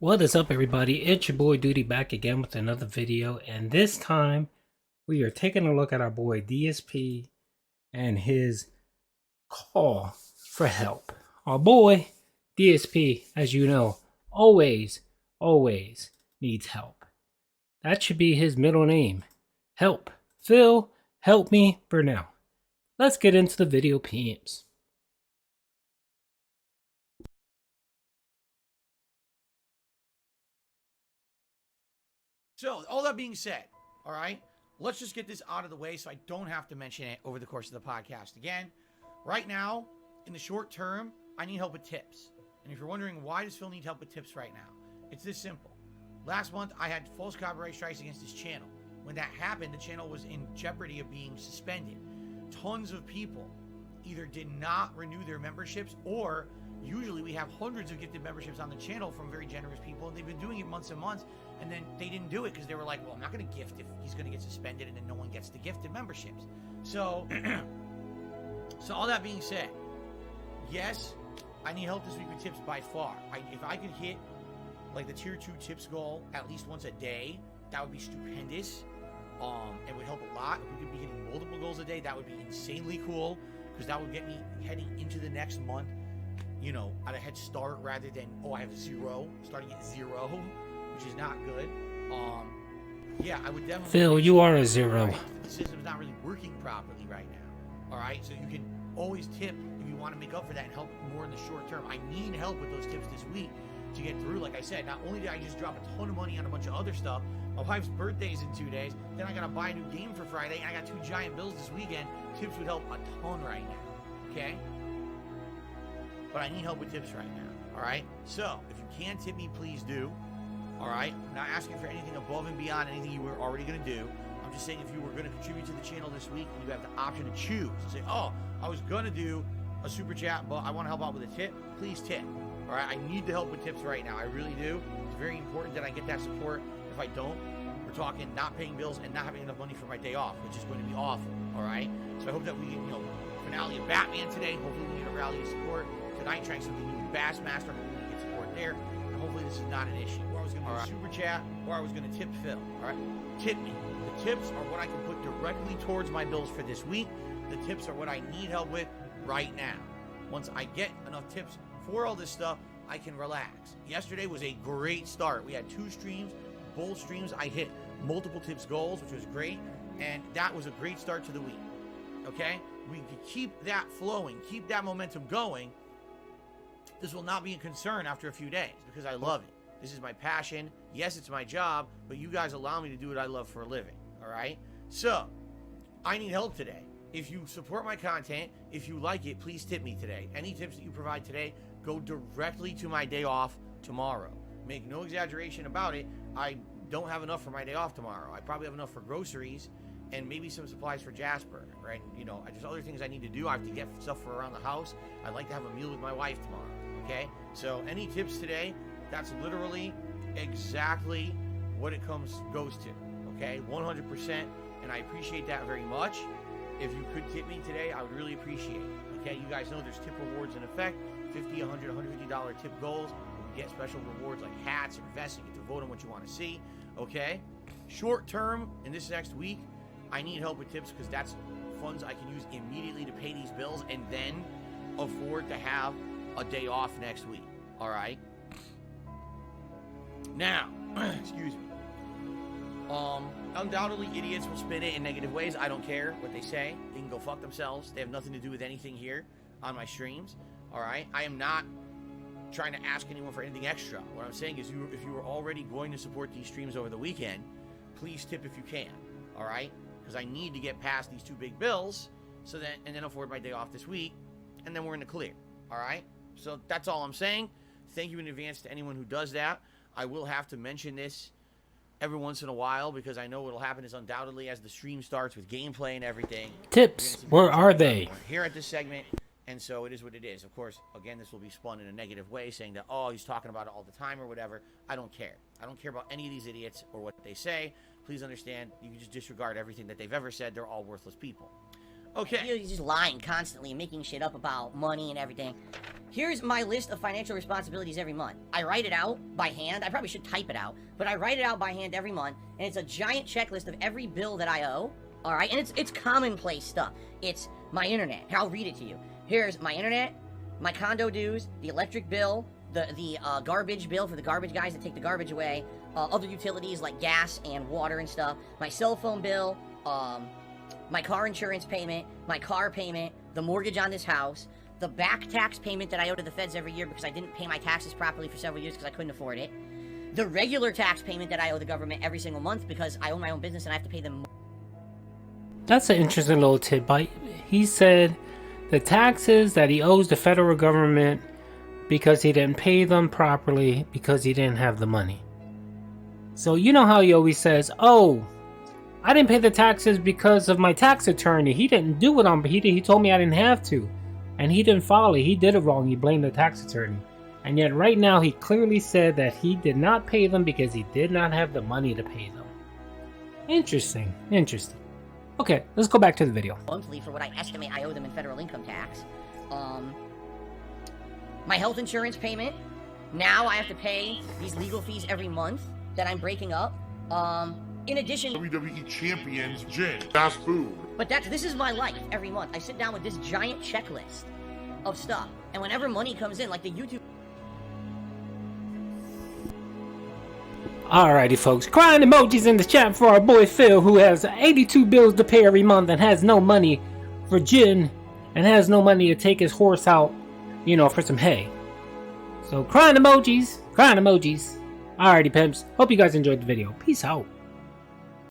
What is up, everybody? It's your boy Duty back again with another video, and this time we are taking a look at our boy DSP and his call for help. Our boy DSP, as you know, always needs help. That should be his middle name. Help. Phil, help me for now. Let's get into the video, peeps. So, all that being said, all right, let's just get this out of the way so I don't have to mention it over the course of the podcast again. Right now, in the short term, I need help with tips. And if you're wondering why does Phil need help with tips right now, it's this simple. Last month, I had false copyright strikes against his channel. When that happened, the channel was in jeopardy of being suspended. Tons of people either did not renew their memberships, or usually we have hundreds of gifted memberships on the channel from very generous people, and they've been doing it months and months, and then they didn't do it because they were like, well, I'm not going to gift if he's going to get suspended, and then no one gets the gifted memberships. So, so all that being said, yes, I need help this week with tips by far. If I could hit like the tier 2 tips goal at least once a day, that would be stupendous. It would help a lot. If we could be hitting multiple goals a day, that would be insanely cool, because that would get me heading into the next month, you know, at a head start, rather than, oh, I have 0, starting at 0, which is not good. Yeah, I would definitely. Phil, you are a 0. Right? The system's not really working properly right now. All right, so you can always tip if you want to make up for that and help more in the short term. I need help with those tips this week to get through. Like I said, not only did I just drop a ton of money on a bunch of other stuff, my wife's birthday's in 2 days, then I gotta buy a new game for Friday, and I got 2 giant bills this weekend. Tips would help a ton right now, okay? But I need help with tips right now, all right? So, if you can tip me, please do, all right? I'm not asking for anything above and beyond anything you were already gonna do. I'm just saying if you were gonna contribute to the channel this week, and you have the option to choose, and say, oh, I was gonna do a super chat, but I wanna help out with a tip, please tip, all right? I need the help with tips right now, I really do. It's very important that I get that support. If I don't, we're talking not paying bills and not having enough money for my day off, which is going to be awful, all right? So I hope that we get, finale of Batman today. Hopefully we get a rally of support. Tonight, trying something new with Bassmaster. Hopefully we get support there. And hopefully this is not an issue. Or I was going to do a super chat, or I was going to tip Phil, all right? Tip me. The tips are what I can put directly towards my bills for this week. The tips are what I need help with right now. Once I get enough tips for all this stuff, I can relax. Yesterday was a great start. We had 2 streams. Both streams, I hit multiple tips goals, which was great, and that was a great start to the week, okay? We can keep that flowing, keep that momentum going. This will not be a concern after a few days, because I love it. This is my passion. Yes, it's my job, but you guys allow me to do what I love for a living, all right? So, I need help today. If you support my content, if you like it, please tip me today. Any tips that you provide today go directly to my day off tomorrow. Make no exaggeration about it. I don't have enough for my day off tomorrow. I probably have enough for groceries and maybe some supplies for Jasper, right? There's other things I need to do. I have to get stuff for around the house. I'd like to have a meal with my wife tomorrow, okay? So any tips today, that's literally exactly what it goes to, okay? 100%, and I appreciate that very much. If you could tip me today, I would really appreciate it, okay? You guys know there's tip rewards in effect, $50, $100, $150 tip goals. Get special rewards like hats or vests. You get to vote on what you want to see, okay? Short term, in this next week, I need help with tips, because that's funds I can use immediately to pay these bills and then afford to have a day off next week, all right? Now, excuse me. Undoubtedly, idiots will spin it in negative ways. I don't care what they say. They can go fuck themselves. They have nothing to do with anything here on my streams, all right? I am not trying to ask anyone for anything extra. What I'm saying is, if you were already going to support these streams over the weekend, please tip if you can, all right? Because I need to get past these 2 big bills, and then afford my day off this week, and then we're in the clear, all right? So that's all I'm saying. Thank you in advance to anyone who does that. I will have to mention this every once in a while, because I know what'll happen is, undoubtedly, as the stream starts with gameplay and everything, Tips, where are they? Here at this segment. And so it is what it is. Of course, again, this will be spun in a negative way, saying that, oh, he's talking about it all the time or whatever. I don't care. I don't care about any of these idiots or what they say. Please understand, you can just disregard everything that they've ever said. They're all worthless people. Okay. You're just lying constantly and making shit up about money and everything. Here's my list of financial responsibilities every month. I write it out by hand. I probably should type it out, but I write it out by hand every month, and it's a giant checklist of every bill that I owe. All right, and it's commonplace stuff. It's my internet. Here, I'll read it to you. Here's my internet, my condo dues, the electric bill, the garbage bill for the garbage guys that take the garbage away, other utilities like gas and water and stuff, my cell phone bill, my car insurance payment, my car payment, the mortgage on this house, the back tax payment that I owe to the feds every year because I didn't pay my taxes properly for several years because I couldn't afford it, the regular tax payment that I owe the government every single month because I own my own business and I have to pay them. That's an interesting little tidbit. He said the taxes that he owes the federal government because he didn't pay them properly because he didn't have the money. So you know how he always says, oh, I didn't pay the taxes because of my tax attorney. He didn't do it on, but he told me I didn't have to. And he didn't follow. He did it wrong. He blamed the tax attorney. And yet right now he clearly said that he did not pay them because he did not have the money to pay them. Interesting. Interesting. Okay, let's go back to the video. Monthly for what I estimate I owe them in federal income tax. My health insurance payment. Now I have to pay these legal fees every month that I'm breaking up. In addition, WWE champions, gin, fast food. But this is my life every month. I sit down with this giant checklist of stuff. And whenever money comes in, like the YouTube... Alrighty folks, crying emojis in the chat for our boy Phil, who has 82 bills to pay every month and has no money for gin and has no money to take his horse out, you know, for some hay. So crying emojis, crying emojis. Alrighty pimps, hope you guys enjoyed the video. Peace out.